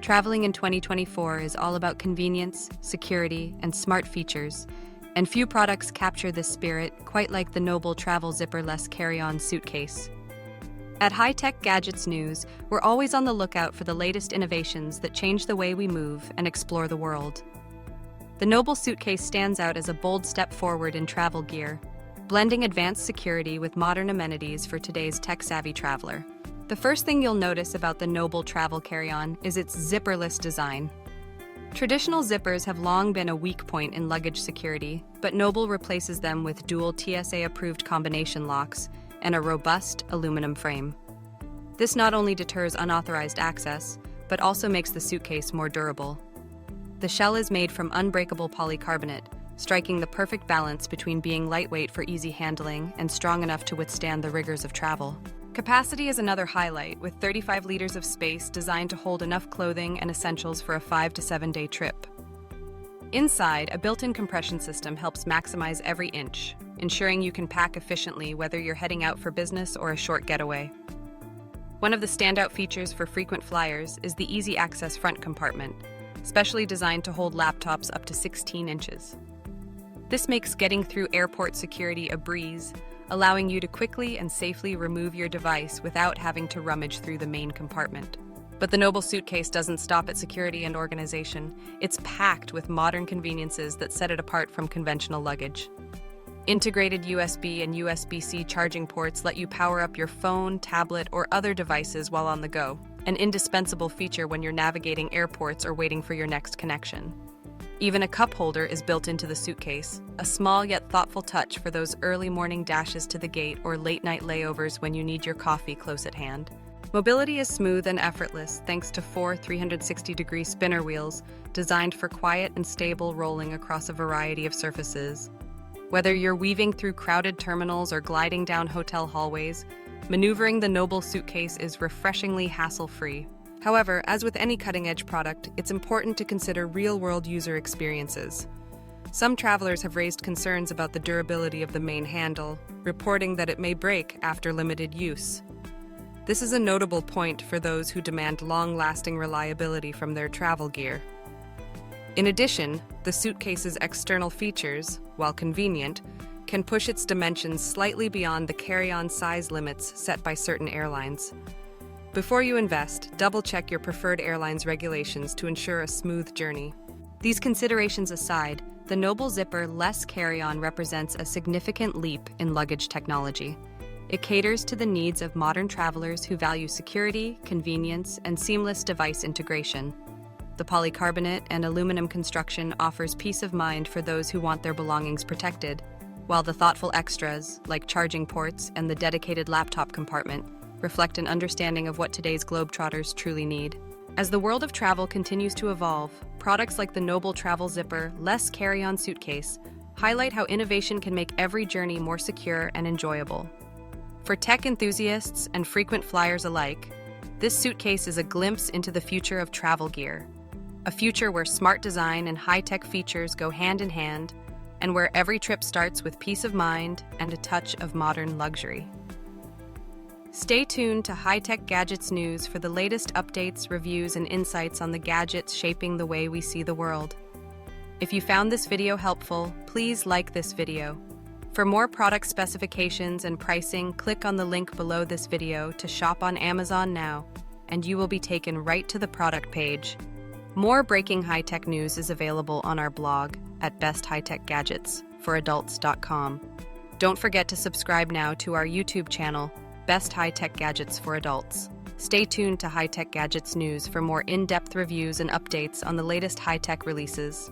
Traveling in 2024 is all about convenience, security, and smart features, and few products capture this spirit quite like the Nobl Travel zipperless carry-on suitcase. At High Tech Gadgets News, we're always on the lookout for the latest innovations that change the way we move and explore the world. The Nobl suitcase stands out as a bold step forward in travel gear, blending advanced security with modern amenities for today's tech-savvy traveler. The first thing you'll notice about the Nobl Travel carry-on is its zipperless design. Traditional zippers have long been a weak point in luggage security, but Nobl replaces them with dual TSA-approved combination locks and a robust aluminum frame. This not only deters unauthorized access, but also makes the suitcase more durable. The shell is made from unbreakable polycarbonate, striking the perfect balance between being lightweight for easy handling and strong enough to withstand the rigors of travel. Capacity is another highlight, with 35 liters of space designed to hold enough clothing and essentials for a 5 to 7 day trip. Inside, a built-in compression system helps maximize every inch, ensuring you can pack efficiently whether you're heading out for business or a short getaway. One of the standout features for frequent flyers is the easy access front compartment, specially designed to hold laptops up to 16 inches. This makes getting through airport security a breeze, allowing you to quickly and safely remove your device without having to rummage through the main compartment. But the Nobl suitcase doesn't stop at security and organization. It's packed with modern conveniences that set it apart from conventional luggage. Integrated USB and USB-C charging ports let you power up your phone, tablet, or other devices while on the go, an indispensable feature when you're navigating airports or waiting for your next connection. Even a cup holder is built into the suitcase, a small yet thoughtful touch for those early morning dashes to the gate or late-night layovers when you need your coffee close at hand. Mobility is smooth and effortless thanks to 4 360-degree spinner wheels designed for quiet and stable rolling across a variety of surfaces. Whether you're weaving through crowded terminals or gliding down hotel hallways, maneuvering the Nobl suitcase is refreshingly hassle-free. However, as with any cutting-edge product, it's important to consider real-world user experiences. Some travelers have raised concerns about the durability of the main handle, reporting that it may break after limited use. This is a notable point for those who demand long-lasting reliability from their travel gear. In addition, the suitcase's external features, while convenient, can push its dimensions slightly beyond the carry-on size limits set by certain airlines. Before you invest, double-check your preferred airline's regulations to ensure a smooth journey. These considerations aside, the Nobl zipper-less carry-on represents a significant leap in luggage technology. It caters to the needs of modern travelers who value security, convenience, and seamless device integration. The polycarbonate and aluminum construction offers peace of mind for those who want their belongings protected, while the thoughtful extras, like charging ports and the dedicated laptop compartment, reflect an understanding of what today's globetrotters truly need. As the world of travel continues to evolve, products like the Nobl Travel zipper-less carry-on suitcase highlight how innovation can make every journey more secure and enjoyable. For tech enthusiasts and frequent flyers alike, this suitcase is a glimpse into the future of travel gear, a future where smart design and high-tech features go hand in hand, and where every trip starts with peace of mind and a touch of modern luxury. Stay tuned to High Tech Gadgets News for the latest updates, reviews, and insights on the gadgets shaping the way we see the world. If you found this video helpful, please like this video. For more product specifications and pricing, click on the link below this video to shop on Amazon now, and you will be taken right to the product page. More breaking high-tech news is available on our blog at besthightechgadgetsforadults.com. Don't forget to subscribe now to our YouTube channel, Best High Tech Gadgets for Adults. Stay tuned to High Tech Gadgets News for more in-depth reviews and updates on the latest high-tech releases.